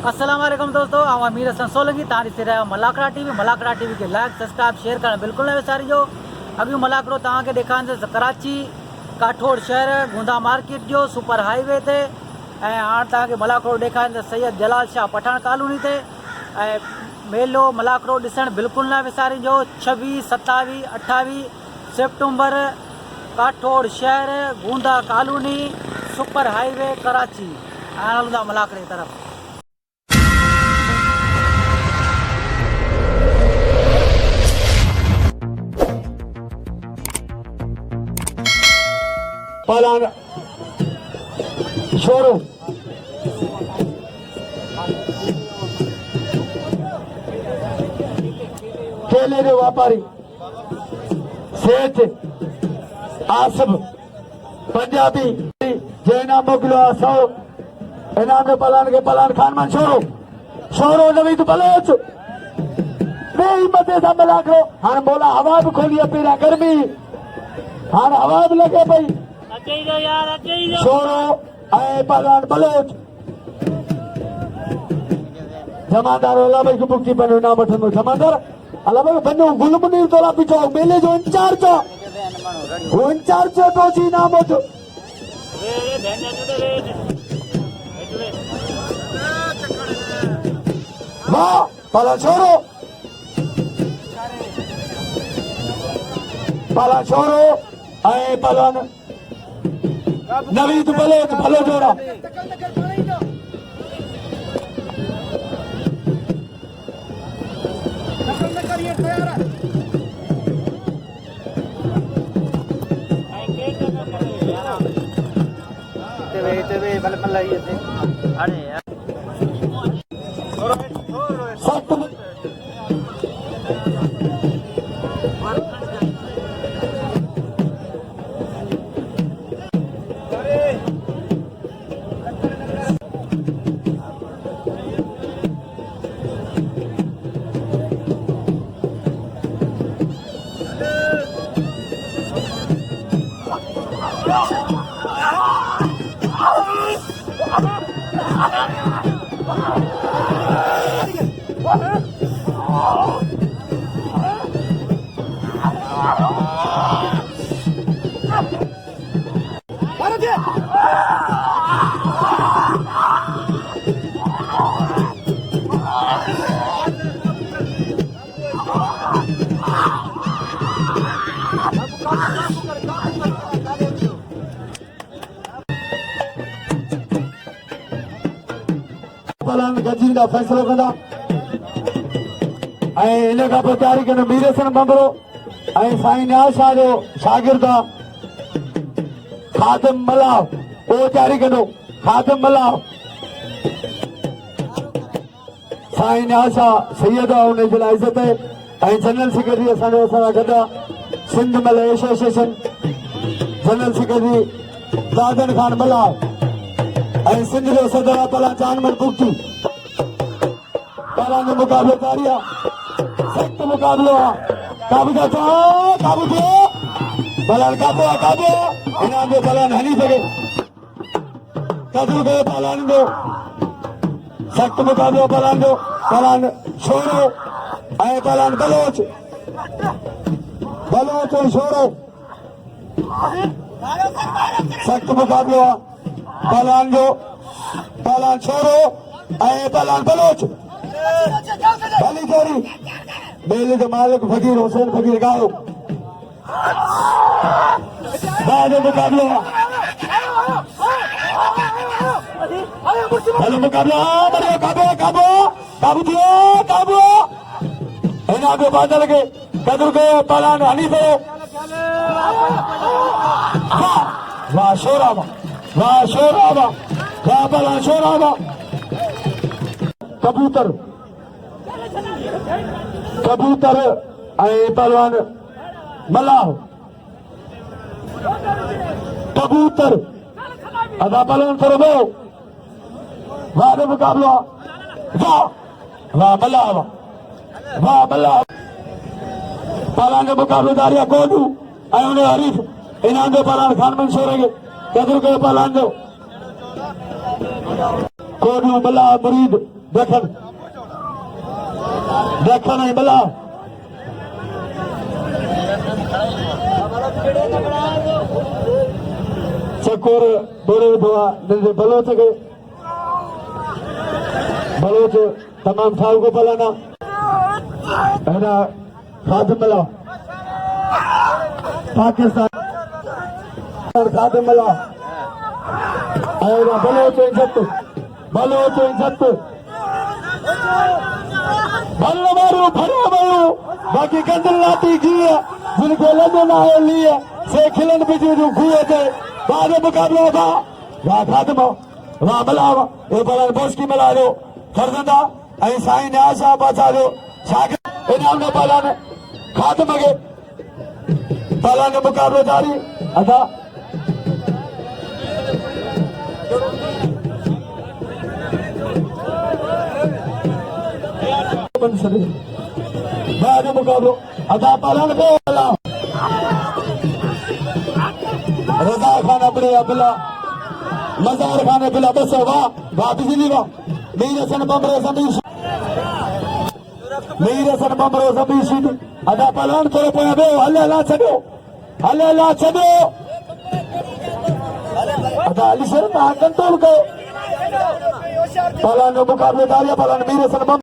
अस्सलाम वालेकुम दोस्तों, हम अमीर हसन सोलंकी तारी से रहे मलाकड़ा टीवी के लाइक सब्सक्राइब शेयर करना बिल्कुल न विसारी जो। अभी मलाकड़ो तव्हां खे ॾेखारनि से कराची काठोड़ शहर गोंदा मार्केट जो सुपर हाईवे ते। हाँ तव्हां खे मलाकड़ो ॾेखारनि सैयद जलाल शाह पठान कॉलोनी ते। मेलो मलाकड़ो ॾिसणु बिल्कुल न विसारी जो। 26, 27, 28 सितंबर काठोड़ शहर गोंदा कॉलोनी सुपर हाईवे कराची। हलंदा मलाकड़े तरफ़। पलान शोरूम केले जो व्यापारी सेठ आसिफ पंजाबी जो इनाम मोकिलियो आहे 100 इनाम में पलान खे पलान खानमान शोरूम नवीद बलोच ॿई मथे सां मलाकड़ो। हाणे बोला हवा भी खोली आहे पहिरियां गर्मी, हाणे हवा भी लगे पई। शोरो ऐं पलान बलोच जमादार अला भाई को मुक्ति बनो ना वठंदो। जमादार अला भाई बनो गुल मुनीर तोला पीछो मेले जो इंचार्ज वो इंचार्ज तो जी नाम हो। वाह पलान शोरो ऐं पलान नवीद बलोच भलो जोड़ा। पलान गंजीन का फैसलो कंदा इन खां पोइ तयारी कंदो मीर हसन बंबरो साईं न्याज शाह जो शागिर्द खादिम मल्लाह वो तयारी कंदो। खादिम मल्लाह साईं न्याज शाह सैयद आहे उन जे लाइ इज़त जनरल सेक्रेटरी असांजो असां गॾु सिंध मल एसोसिएशन जनरल सेक्रेटरी दादन खान मल्लाह सिंध जो सदर आहे पलान जानमन बुक्ति। पलान जो मुकाबलो जारी आहे, सख्त मुकाबलो आहे। काबू थियो पलान काबू इनाम जो पलान हली सके कदू कयो पलान जो सख्त मुकाबलो पलान जो। पलान शोरो ऐं पलान बलोच ऐं शोरो सख्त मुकाबलो आहे। पलान जो पलान शोरो ऐं पलान बलोच भली जोड़ी मेले जो मालिक फकीर हुसैन फकीर गायो बाद मुकाबलो भलो मुकाबलो काबू थियो हिन जो बादल के कदर कयो पलान हली पियो। वाह शोराबा वाह पलान शोराबा। कबूतर ऐं पहलवान मल्लाह कबूतर अदा पहलवान थोरो ॿियो वाह जो मुकाबलो वाह मल्लाह पहलवान जो मुकाबलो जारी आहे। कोडू ऐं उन हरीफ इनाम जो पहलवान खानमन शोरे खे कदर कयो पहलवान जो। कोडू मल्लाह मुरीद देखन देखन ही बला चकोर बोरे दुआ निंदे बलोच के बलोच तमाम ठाव को पलाना है खादिम मला पाकिस्तान खादिम मला है बलोच इज्जत भल्लो मारू भरो मारू बाकी कंदल लाती की है जिनके लदे ना है लिए से खिलन बिजू जो खुए थे बाद मुकाबला था वाह खादिम वाह मलावा ये बलन बोस की मिला दो फरजंदा ऐ साईं ने आशा बचा दो शागिर्द इनाम ने पालाने खादिम के पालाने मुकाबला जारी अदा बाद मुकाबलो अदा पालन को रजा खान अपने अबला मजार खान अबला बस वाह वाह बिजली वाह मीर हसन बमरो सभी सीट अदा पालन थोड़े पे बे हले ला छडो अदा अली सर कंट्रोल को पालन मुकाबले दारिया पालन मीर हसन